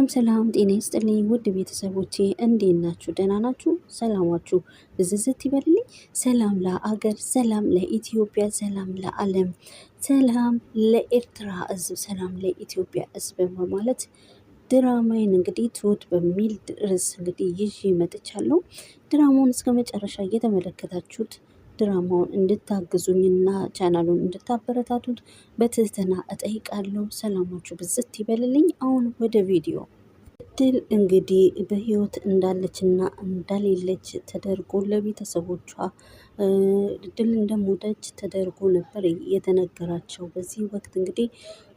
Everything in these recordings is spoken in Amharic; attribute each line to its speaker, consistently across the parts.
Speaker 1: ሰላም ጤና ይስጥልኝ ውድ ቤተሰቦቼ እንዴት ናችሁ? ደህና ናችሁ? ሰላማችሁ ብዝዝት ይበልልኝ። ሰላም ለአገር፣ ሰላም ለኢትዮጵያ፣ ሰላም ለዓለም፣ ሰላም ለኤርትራ ሕዝብ፣ ሰላም ለኢትዮጵያ ሕዝብ በማለት ድራማዬን እንግዲህ ትሁት በሚል ርዕስ እንግዲህ ይዤ መጥቻለሁ። ድራማውን እስከ መጨረሻ እየተመለከታችሁት ድራማውን እንድታግዙኝና ቻናሉን እንድታበረታቱት በትህትና እጠይቃለሁ። ሰላማችሁ ብዝት ይበልልኝ። አሁን ወደ ቪዲዮ። እድል እንግዲህ በህይወት እንዳለችና እንደሌለች ተደርጎ ለቤተሰቦቿ እድል እንደሞተች ተደርጎ ነበር የተነገራቸው። በዚህ ወቅት እንግዲህ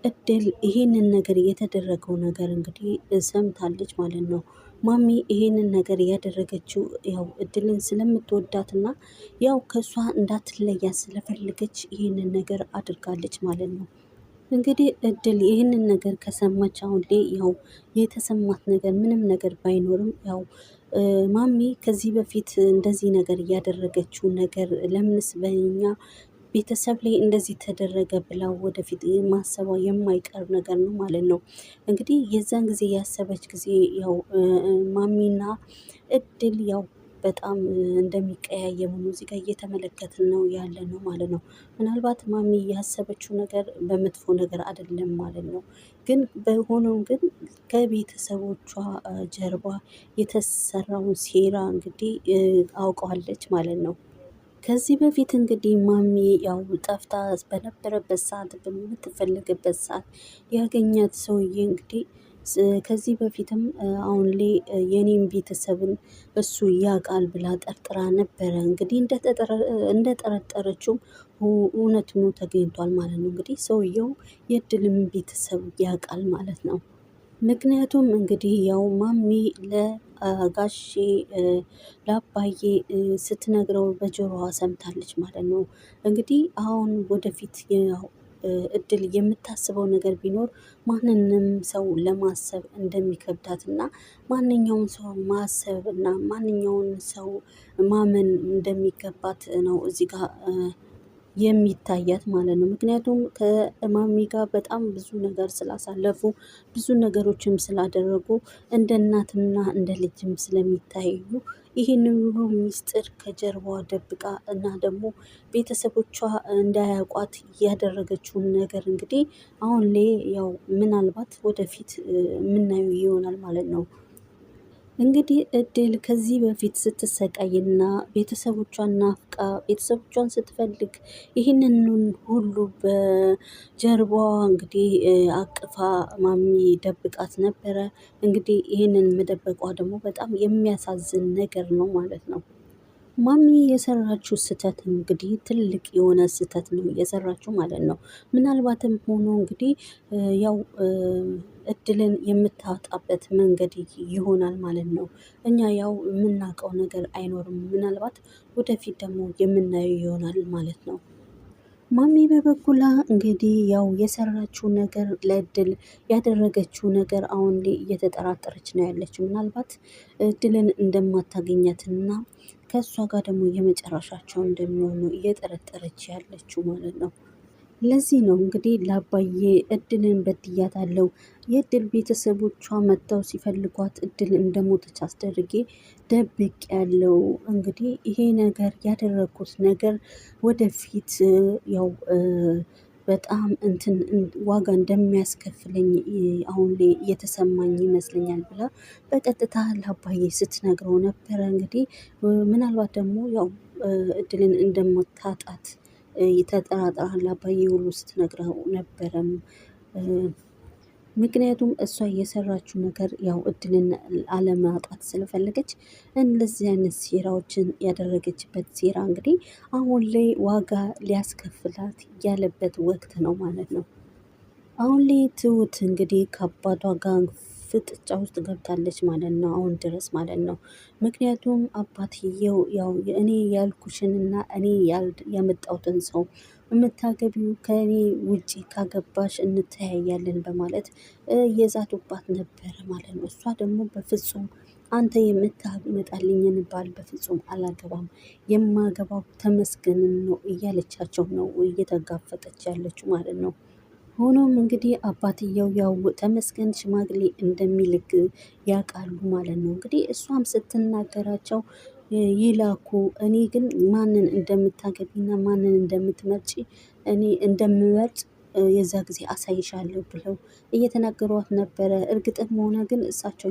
Speaker 1: እድል ይሄንን ነገር የተደረገው ነገር እንግዲህ ሰምታለች ማለት ነው። ማሚ ይሄንን ነገር ያደረገችው ያው እድልን ስለምትወዳትና ያው ከእሷ እንዳትለያት ስለፈለገች ይሄንን ነገር አድርጋለች ማለት ነው። እንግዲህ እድል ይህንን ነገር ከሰማች አሁን ላይ ያው የተሰማት ነገር ምንም ነገር ባይኖርም ያው ማሚ ከዚህ በፊት እንደዚህ ነገር እያደረገችው ነገር ለምንስ በኛ ቤተሰብ ላይ እንደዚህ ተደረገ ብላ ወደፊት ማሰቧ የማይቀር ነገር ነው ማለት ነው። እንግዲህ የዛን ጊዜ ያሰበች ጊዜ ያው ማሚና እድል ያው በጣም እንደሚቀያየሙ ሙዚቃ እየተመለከትን ነው ያለ ነው ማለት ነው። ምናልባት ማሚ ያሰበችው ነገር በመጥፎ ነገር አይደለም ማለት ነው። ግን በሆነው ግን ከቤተሰቦቿ ጀርባ የተሰራውን ሴራ እንግዲህ አውቀዋለች ማለት ነው። ከዚህ በፊት እንግዲህ ማሚ ያው ጠፍታ በነበረበት ሰዓት በምትፈልግበት ሰዓት ያገኛት ሰውዬ እንግዲህ ከዚህ በፊትም አሁን ላይ የኔም ቤተሰብን እሱ ያውቃል ብላ ጠርጥራ ነበረ። እንግዲህ እንደጠረጠረችውም እውነት ሆኖ ተገኝቷል ማለት ነው። እንግዲህ ሰውየው የእድልን ቤተሰብ ያውቃል ማለት ነው። ምክንያቱም እንግዲህ ያው ማሚ ለጋሼ ለአባዬ ስትነግረው በጆሮዋ ሰምታለች ማለት ነው። እንግዲህ አሁን ወደፊት ያው እድል የምታስበው ነገር ቢኖር ማንንም ሰው ለማሰብ እንደሚከብዳት እና ማንኛውም ሰው ማሰብ እና ማንኛውን ሰው ማመን እንደሚገባት ነው እዚህ ጋር የሚታያት ማለት ነው። ምክንያቱም ከማሚ ጋር በጣም ብዙ ነገር ስላሳለፉ ብዙ ነገሮችም ስላደረጉ እንደ እናትና እንደ ልጅም ስለሚታዩ ይህንን ሁሉ ሚስጥር ከጀርባዋ ደብቃ እና ደግሞ ቤተሰቦቿ እንዳያውቋት ያደረገችውን ነገር እንግዲህ አሁን ላይ ያው ምናልባት ወደፊት የምናየው ይሆናል ማለት ነው። እንግዲህ እድል ከዚህ በፊት ስትሰቃይና ቤተሰቦቿን ናፍቃ ቤተሰቦቿን ስትፈልግ ይህንን ሁሉ በጀርባዋ እንግዲህ አቅፋ ማሚ ደብቃት ነበረ። እንግዲህ ይህንን መደበቋ ደግሞ በጣም የሚያሳዝን ነገር ነው ማለት ነው። ማሚ የሰራችው ስህተት እንግዲህ ትልቅ የሆነ ስህተት ነው የሰራችው ማለት ነው። ምናልባትም ሆኖ እንግዲህ ያው እድልን የምታወጣበት መንገድ ይሆናል ማለት ነው። እኛ ያው የምናውቀው ነገር አይኖርም። ምናልባት ወደፊት ደግሞ የምናየው ይሆናል ማለት ነው። ማሚ በበኩላ እንግዲህ ያው የሰራችው ነገር ለእድል ያደረገችው ነገር አሁን ላይ እየተጠራጠረች ነው ያለችው። ምናልባት እድልን እንደማታገኛትና ከእሷ ጋር ደግሞ የመጨረሻቸው እንደሚሆኑ እየጠረጠረች ያለችው ማለት ነው። ለዚህ ነው እንግዲህ ለአባዬ እድልን በድያታለሁ፣ የእድል ቤተሰቦቿ መጥተው ሲፈልጓት እድል እንደሞተች አስደርጌ ደብቅ ያለው እንግዲህ ይሄ ነገር ያደረግኩት ነገር ወደፊት ያው በጣም እንትን ዋጋ እንደሚያስከፍለኝ አሁን ላይ እየተሰማኝ ይመስለኛል ብላ በቀጥታ ለአባዬ ስትነግረው ነበረ። እንግዲህ ምናልባት ደግሞ ያው እድልን እንደምታጣት ተጠራጥራ ለአባዬ ሁሉ ስትነግረው ነበረም። ምክንያቱም እሷ የሰራችው ነገር ያው እድልን አለማጣት ስለፈለገች እንደዚህ አይነት ሴራዎችን ያደረገችበት ሴራ እንግዲህ አሁን ላይ ዋጋ ሊያስከፍላት ያለበት ወቅት ነው ማለት ነው። አሁን ላይ ትሁት እንግዲህ ከአባቷ ጋር ፍጥጫ ውስጥ ገብታለች ማለት ነው፣ አሁን ድረስ ማለት ነው። ምክንያቱም አባትየው ያው እኔ ያልኩሽንና እኔ ያመጣሁትን ሰው የምታገቢው ከእኔ ውጪ ካገባሽ እንተያያለን በማለት የዛቱባት ነበረ ማለት ነው። እሷ ደግሞ በፍጹም አንተ የምታመጣልኝን ባል በፍጹም አላገባም፣ የማገባው ተመስገንን ነው እያለቻቸው ነው እየተጋፈጠች ያለችው ማለት ነው። ሆኖም እንግዲህ አባትየው ያው ተመስገን ሽማግሌ እንደሚልክ ያውቃሉ ማለት ነው። እንግዲህ እሷም ስትናገራቸው ይላኩ፣ እኔ ግን ማንን እንደምታገቢና ማንን እንደምትመርጪ እኔ እንደምመርጥ የዛ ጊዜ አሳይሻለሁ ብለው እየተናገሯት ነበረ። እርግጥም ሆነ ግን እሳቸው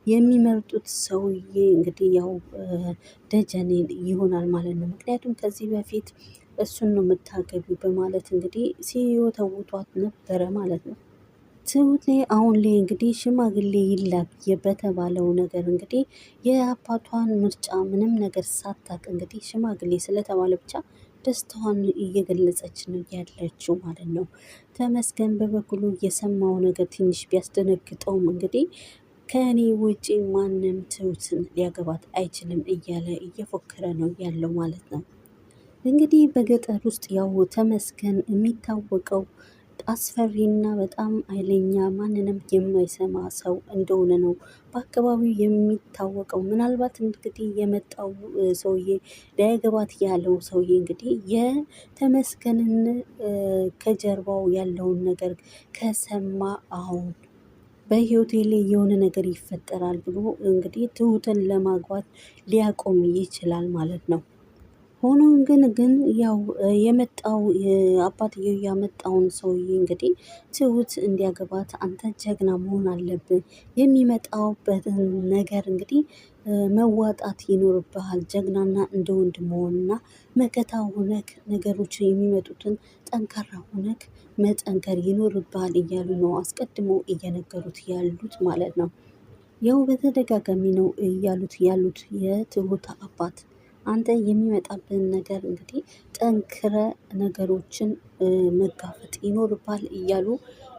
Speaker 1: የሚመርጡት ሰውዬ እንግዲህ ያው ደጀኔን ይሆናል ማለት ነው። ምክንያቱም ከዚህ በፊት እሱን ነው የምታገቢው በማለት እንግዲህ ሲወተውቷት ነበረ ማለት ነው። ትሁቴ አሁን ላይ እንግዲህ ሽማግሌ ይላክ በተባለው ነገር እንግዲህ የአባቷን ምርጫ ምንም ነገር ሳታቅ እንግዲህ ሽማግሌ ስለተባለ ብቻ ደስታዋን እየገለጸች ነው ያለችው ማለት ነው። ተመስገን በበኩሉ የሰማው ነገር ትንሽ ቢያስደነግጠውም እንግዲህ ከእኔ ውጪ ማንም ትሁትን ሊያገባት አይችልም እያለ እየፎከረ ነው ያለው ማለት ነው። እንግዲህ በገጠር ውስጥ ያው ተመስገን የሚታወቀው አስፈሪና በጣም ኃይለኛ ማንንም የማይሰማ ሰው እንደሆነ ነው በአካባቢው የሚታወቀው። ምናልባት እንግዲህ የመጣው ሰውዬ ሊያገባት ያለው ሰውዬ እንግዲህ የተመስገንን ከጀርባው ያለውን ነገር ከሰማ አሁን በህይወቴ ላይ የሆነ ነገር ይፈጠራል ብሎ እንግዲህ ትሁትን ለማግባት ሊያቆም ይችላል ማለት ነው። ሆኖም ግን ያው የመጣው አባትየው ያመጣውን ሰውዬ እንግዲህ ትሁት እንዲያገባት አንተ ጀግና መሆን አለብን፣ የሚመጣውበትን ነገር እንግዲህ መዋጣት ይኖርብሃል፣ ጀግናና እንደ ወንድ መሆንና መከታ ሆነክ ነገሮች የሚመጡትን ጠንካራ ሆነክ መጠንከር ይኖርብሃል እያሉ ነው አስቀድሞ እየነገሩት ያሉት ማለት ነው። ያው በተደጋጋሚ ነው ያሉት የትሁት አባት አንተ የሚመጣብን ነገር እንግዲህ ጠንክረ ነገሮችን መጋፈጥ ይኖርባል እያሉ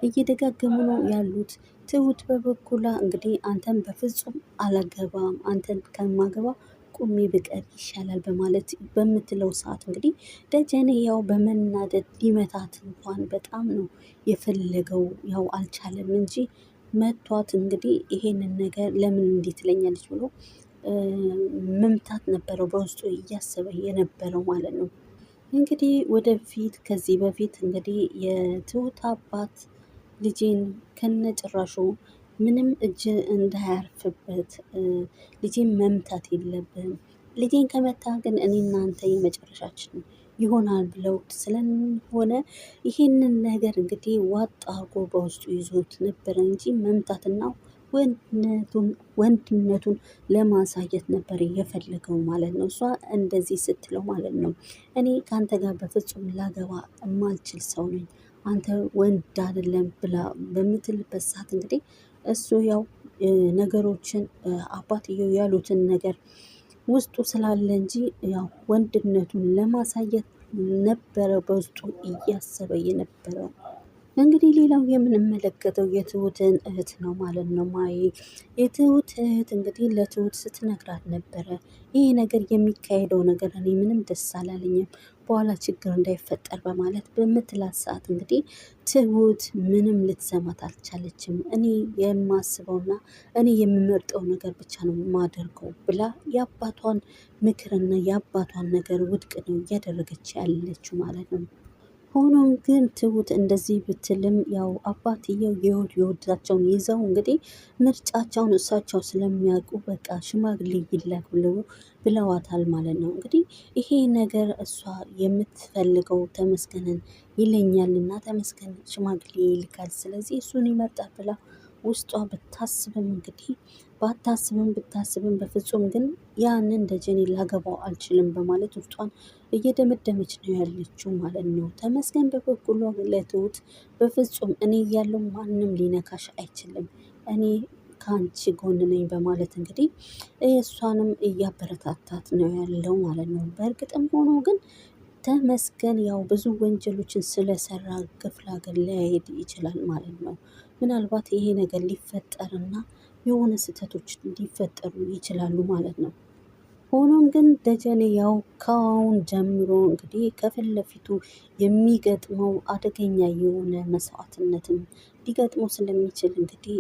Speaker 1: እየደጋገሙ ነው ያሉት። ትሁት በበኩሏ እንግዲህ አንተን በፍጹም አላገባም፣ አንተን ከማገባ ቁሜ ብቀር ይሻላል በማለት በምትለው ሰዓት እንግዲህ ደጀኔ ያው በመናደድ ሊመታት እንኳን በጣም ነው የፈለገው። ያው አልቻለም እንጂ መቷት እንግዲህ ይሄንን ነገር ለምን እንዲህ ትለኛለች ብሎ መምታት ነበረው በውስጡ እያሰበ የነበረው ማለት ነው። እንግዲህ ወደፊት ከዚህ በፊት እንግዲህ የትሁት አባት ልጄን ከነጭራሹ ምንም እጅ እንዳያርፍበት፣ ልጄን መምታት የለብህም፣ ልጄን ከመታ ግን እኔ እናንተ የመጨረሻችን ይሆናል ብለው ስለሆነ ይህንን ነገር እንግዲህ ዋጥ አርጎ በውስጡ ይዞት ነበረ እንጂ መምታትና ወንድነቱን ለማሳየት ነበር የፈለገው ማለት ነው። እሷ እንደዚህ ስትለው ማለት ነው እኔ ከአንተ ጋር በፍጹም ላገባ የማልችል ሰው ነኝ፣ አንተ ወንድ አይደለም ብላ በምትልበት ሰዓት እንግዲህ እሱ ያው ነገሮችን አባትየው ያሉትን ነገር ውስጡ ስላለ እንጂ ያው ወንድነቱን ለማሳየት ነበረ በውስጡ እያሰበ የነበረው። እንግዲህ ሌላው የምንመለከተው የትሁትን እህት ነው ማለት ነው። የትሁት እህት እንግዲህ ለትሁት ስትነግራት ነበረ ይህ ነገር የሚካሄደው ነገር እኔ ምንም ደስ አላለኝም፣ በኋላ ችግር እንዳይፈጠር በማለት በምትላት ሰዓት እንግዲህ ትሁት ምንም ልትሰማት አልቻለችም። እኔ የማስበውና እኔ የምመርጠው ነገር ብቻ ነው የማደርገው ብላ የአባቷን ምክርና የአባቷን ነገር ውድቅ ነው እያደረገች ያለችው ማለት ነው። ሆኖም ግን ትሁት እንደዚህ ብትልም ያው አባትየው የወዳቸውን ይዘው እንግዲህ ምርጫቸውን እሳቸው ስለሚያውቁ በቃ ሽማግሌ ይላክ ብለዋታል ማለት ነው። እንግዲህ ይሄ ነገር እሷ የምትፈልገው ተመስገንን ይለኛልና ተመስገን ሽማግሌ ይልካል፣ ስለዚህ እሱን ይመርጣል ብላ ውስጧ ብታስብም እንግዲህ ብታስብም በፍጹም ግን ያንን ደጀኔ ላገባው አልችልም በማለት ውስጧን እየደመደመች ነው ያለችው ማለት ነው። ተመስገን በበኩሏ ለትሁት በፍጹም እኔ እያለሁ ማንም ሊነካሽ አይችልም፣ እኔ ከአንቺ ጎን ነኝ በማለት እንግዲህ እሷንም እያበረታታት ነው ያለው ማለት ነው። በእርግጥም ሆኖ ግን ተመስገን ያው ብዙ ወንጀሎችን ስለሰራ ክፍለ ሀገር ሊያሄድ ይችላል ማለት ነው። ምናልባት ይሄ ነገር ሊፈጠርና የሆነ ስህተቶች ሊፈጠሩ ይችላሉ ማለት ነው። ሆኖም ግን ደጀኔ ያው ከአሁን ጀምሮ እንግዲህ ከፊት ለፊቱ የሚገጥመው አደገኛ የሆነ መስዋዕትነትም ሊገጥመው ስለሚችል እንግዲህ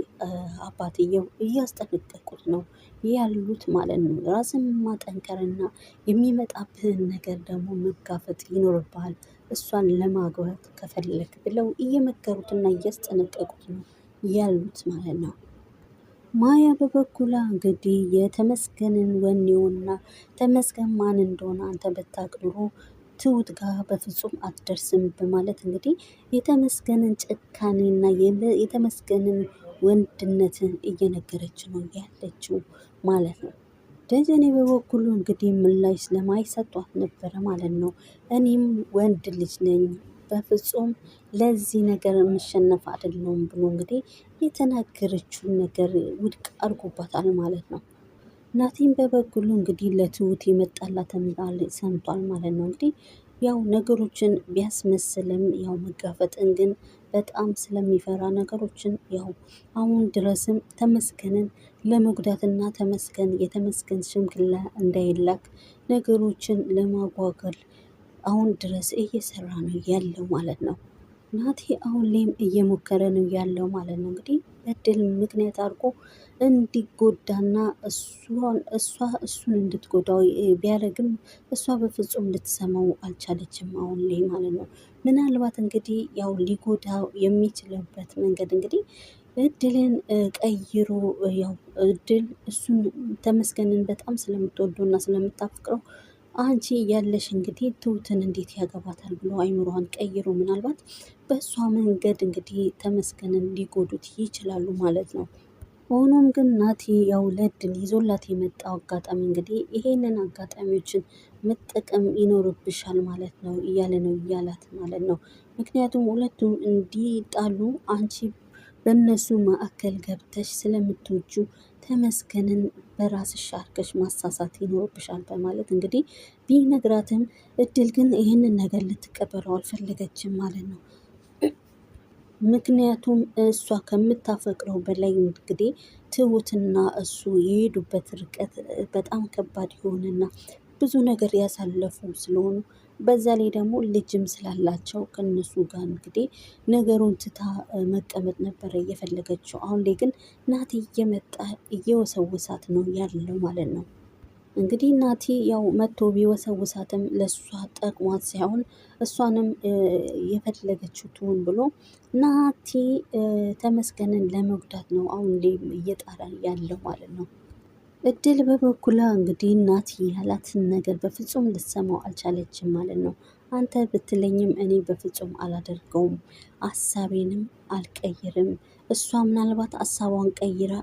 Speaker 1: አባትየው እያስጠነቀቁት ነው ያሉት ማለት ነው። ራስን ማጠንከርና የሚመጣብህን ነገር ደግሞ መጋፈጥ ይኖርብሃል። እሷን ለማግባት ከፈለግ ብለው እየመከሩትና እያስጠነቀቁት ነው ያሉት ማለት ነው። ማያ በበኩላ እንግዲህ የተመስገንን ወኔውና ተመስገን ማን እንደሆነ አንተ ብታውቅ ኑሮ ትሁት ጋር በፍጹም አትደርስም በማለት እንግዲህ የተመስገንን ጭካኔና የተመስገንን ወንድነትን እየነገረች ነው ያለችው ማለት ነው። ደጀኔ በበኩሉ እንግዲህ ምላሽ ስለማይሰጧት ነበረ ማለት ነው። እኔም ወንድ ልጅ ነኝ በፍጹም ለዚህ ነገር የምሸነፍ አይደለሁም ብሎ እንግዲህ የተናገረችውን ነገር ውድቅ አድርጎባታል ማለት ነው። ናቲም በበኩሉ እንግዲህ ለትሁት የመጣላትን ቃል ሰምቷል ማለት ነው። እንግዲህ ያው ነገሮችን ቢያስመስልም ያው መጋፈጥን ግን በጣም ስለሚፈራ ነገሮችን ያው አሁን ድረስም ተመስገንን ለመጉዳትና የተመስገን ሽምግልና እንዳይላክ ነገሮችን ለማጓገል አሁን ድረስ እየሰራ ነው ያለው ማለት ነው። ናቲ አሁን ላይም እየሞከረ ነው ያለው ማለት ነው። እንግዲህ እድል ምክንያት አድርጎ እንዲጎዳና እሱን እንድትጎዳው ቢያደርግም እሷ በፍጹም ልትሰማው አልቻለችም አሁን ላይ ማለት ነው። ምናልባት እንግዲህ ያው ሊጎዳ የሚችልበት መንገድ እንግዲህ እድልን ቀይሮ ያው እድል እሱን ተመስገንን በጣም ስለምትወደው እና ስለምታፍቅረው አንቺ ያለሽ እንግዲህ ትሁትን እንዴት ያገባታል ብሎ አይምሮዋን ቀይሮ ምናልባት በእሷ መንገድ እንግዲህ ተመስገንን ሊጎዱት ይችላሉ ማለት ነው። ሆኖም ግን ናቲ ያው ለእድል ይዞላት የመጣው አጋጣሚ እንግዲህ ይሄንን አጋጣሚዎችን መጠቀም ይኖርብሻል ማለት ነው እያለ ነው እያላት ማለት ነው። ምክንያቱም ሁለቱም እንዲጣሉ አንቺ በእነሱ ማዕከል ገብተሽ ስለምትወጁ ተመስገንን በራስሽ አድርገሽ ማሳሳት ይኖርብሻል በማለት እንግዲህ ቢነግራትም እድል ግን ይህንን ነገር ልትቀበለው አልፈለገችም ማለት ነው። ምክንያቱም እሷ ከምታፈቅረው በላይ እንግዲህ ትሁትና እሱ የሄዱበት ርቀት በጣም ከባድ የሆነና ብዙ ነገር ያሳለፉ ስለሆኑ በዛ ላይ ደግሞ ልጅም ስላላቸው ከነሱ ጋር እንግዲህ ነገሩን ትታ መቀመጥ ነበረ እየፈለገችው። አሁን ላይ ግን ናቲ እየመጣ እየወሰወሳት ነው ያለው ማለት ነው። እንግዲህ ናቲ ያው መቶ ቢወሰውሳትም ለእሷ ጠቅሟት ሳይሆን እሷንም የፈለገችው ትሁን ብሎ ናቲ ተመስገንን ለመጉዳት ነው አሁን ላይ እየጣረ ያለው ማለት ነው። እድል በበኩላ እንግዲህ ናቲ ያላትን ነገር በፍጹም ልትሰማው አልቻለችም ማለት ነው። አንተ ብትለኝም እኔ በፍጹም አላደርገውም፣ ሀሳቤንም አልቀይርም። እሷ ምናልባት ሀሳቧን ቀይራ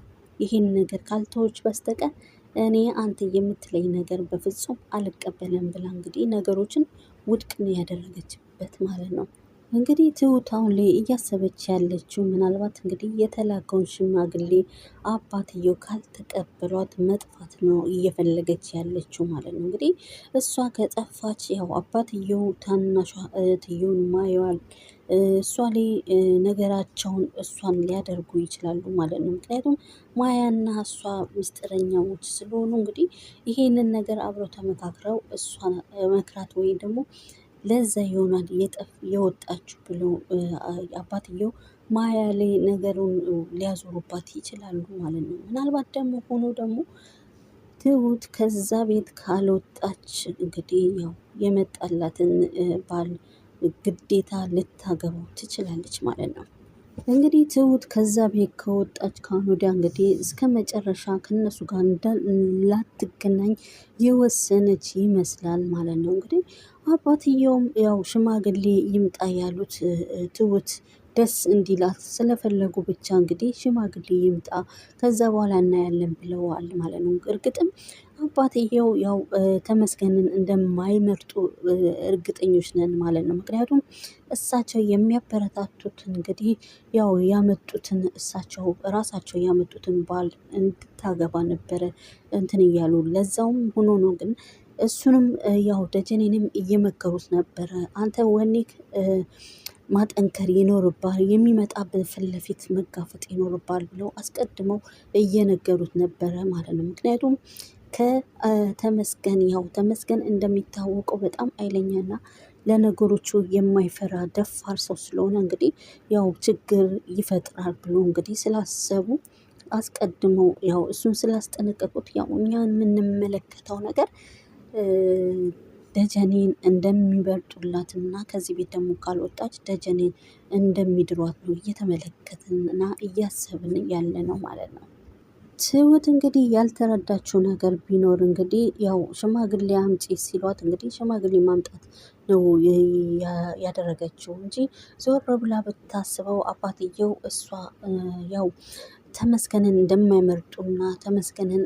Speaker 1: ይህን ነገር ካልተወች በስተቀር እኔ አንተ የምትለኝ ነገር በፍጹም አልቀበልም ብላ እንግዲህ ነገሮችን ውድቅ ነው ያደረገችበት ማለት ነው። እንግዲህ ትሁት አሁን ላይ እያሰበች ያለችው ምናልባት እንግዲህ የተላከውን ሽማግሌ አባትየው ካልተቀበሏት መጥፋት ነው እየፈለገች ያለችው ማለት ነው። እንግዲህ እሷ ከጠፋች ያው አባትየው ታናሿ እህትየውን ማየዋል እሷ ላይ ነገራቸውን እሷን ሊያደርጉ ይችላሉ ማለት ነው። ምክንያቱም ማያና እሷ ምስጢረኛዎች ስለሆኑ እንግዲህ ይሄንን ነገር አብረው ተመካክረው እሷን መክራት ወይም ደግሞ ለዛ ይሆናል የወጣችሁ ብሎ አባትየው ማያ ላይ ነገሩን ሊያዞሩባት ይችላሉ ማለት ነው። ምናልባት ደግሞ ሆኖ ደግሞ ትሁት ከዛ ቤት ካልወጣች እንግዲህ ያው የመጣላትን ባል ግዴታ ልታገባው ትችላለች ማለት ነው። እንግዲህ ትሁት ከዛ ቤት ከወጣች ካሁን ወዲያ እንግዲህ እስከ መጨረሻ ከነሱ ጋር ላትገናኝ የወሰነች ይመስላል ማለት ነው። እንግዲህ አባትየውም ያው ሽማግሌ ይምጣ ያሉት ትሁት ደስ እንዲላት ስለፈለጉ ብቻ እንግዲህ ሽማግሌ ይምጣ ከዛ በኋላ እናያለን ብለዋል ማለት ነው። እርግጥም አባትየው ያው ተመስገንን እንደማይመርጡ እርግጠኞች ነን ማለት ነው። ምክንያቱም እሳቸው የሚያበረታቱት እንግዲህ ያው ያመጡትን እሳቸው ራሳቸው ያመጡትን ባል እንድታገባ ነበረ እንትን እያሉ ለዛውም ሆኖ ነው ግን እሱንም ያው ደጀኔንም እየመከሩት ነበረ። አንተ ወኔክ ማጠንከር ይኖርባል፣ የሚመጣብን ፊት ለፊት መጋፈጥ ይኖርባል ብለው አስቀድመው እየነገሩት ነበረ ማለት ነው። ምክንያቱም ከተመስገን ያው ተመስገን እንደሚታወቀው በጣም ኃይለኛና ለነገሮቹ የማይፈራ ደፋር ሰው ስለሆነ እንግዲህ ያው ችግር ይፈጥራል ብሎ እንግዲህ ስላሰቡ አስቀድመው ያው እሱን ስላስጠነቀቁት ያው እኛ የምንመለከተው ነገር ደጀኔን እንደሚበልጡላትና ከዚህ ቤት ደግሞ ካልወጣች ደጀኔን እንደሚድሯት ነው እየተመለከትንና እያሰብን ያለ ነው ማለት ነው። ትሁት እንግዲህ ያልተረዳችው ነገር ቢኖር እንግዲህ ያው ሽማግሌ አምጪ ሲሏት እንግዲህ ሽማግሌ ማምጣት ነው ያደረገችው እንጂ ዞር ብላ ብታስበው አባትየው እሷ ያው ተመስገንን እንደማይመርጡና ተመስገንን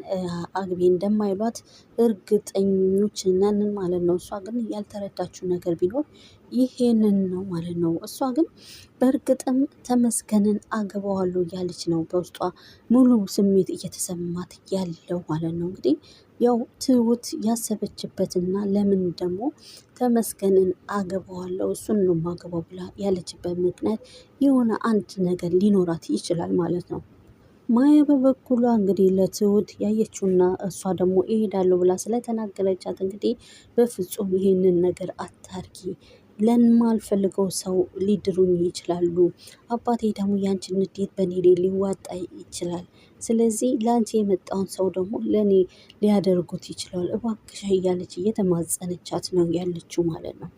Speaker 1: አግቢ እንደማይሏት እርግጠኞች ነን ማለት ነው። እሷ ግን ያልተረዳችው ነገር ቢኖር ይሄንን ነው ማለት ነው። እሷ ግን በእርግጥም ተመስገንን አገባዋለሁ እያለች ነው በውስጧ ሙሉ ስሜት እየተሰማት ያለው ማለት ነው። እንግዲህ ያው ትሁት ያሰበችበትና ለምን ደግሞ ተመስገንን አገባዋለሁ እሱን ነው ማገባው ብላ ያለችበት ምክንያት የሆነ አንድ ነገር ሊኖራት ይችላል ማለት ነው። ማያ በበኩሏ እንግዲህ ለትሁት ያየችውና እሷ ደግሞ እሄዳለሁ ብላ ስለተናገረቻት እንግዲህ በፍጹም ይሄንን ነገር አታርጊ፣ ለማልፈልገው ሰው ሊድሩኝ ይችላሉ። አባቴ ደግሞ ያንቺን ንዴት በእኔ ላይ ሊዋጣ ይችላል። ስለዚህ ለአንቺ የመጣውን ሰው ደግሞ ለእኔ ሊያደርጉት ይችላል። እባክሽ እያለች እየተማጸነቻት ነው ያለችው ማለት ነው።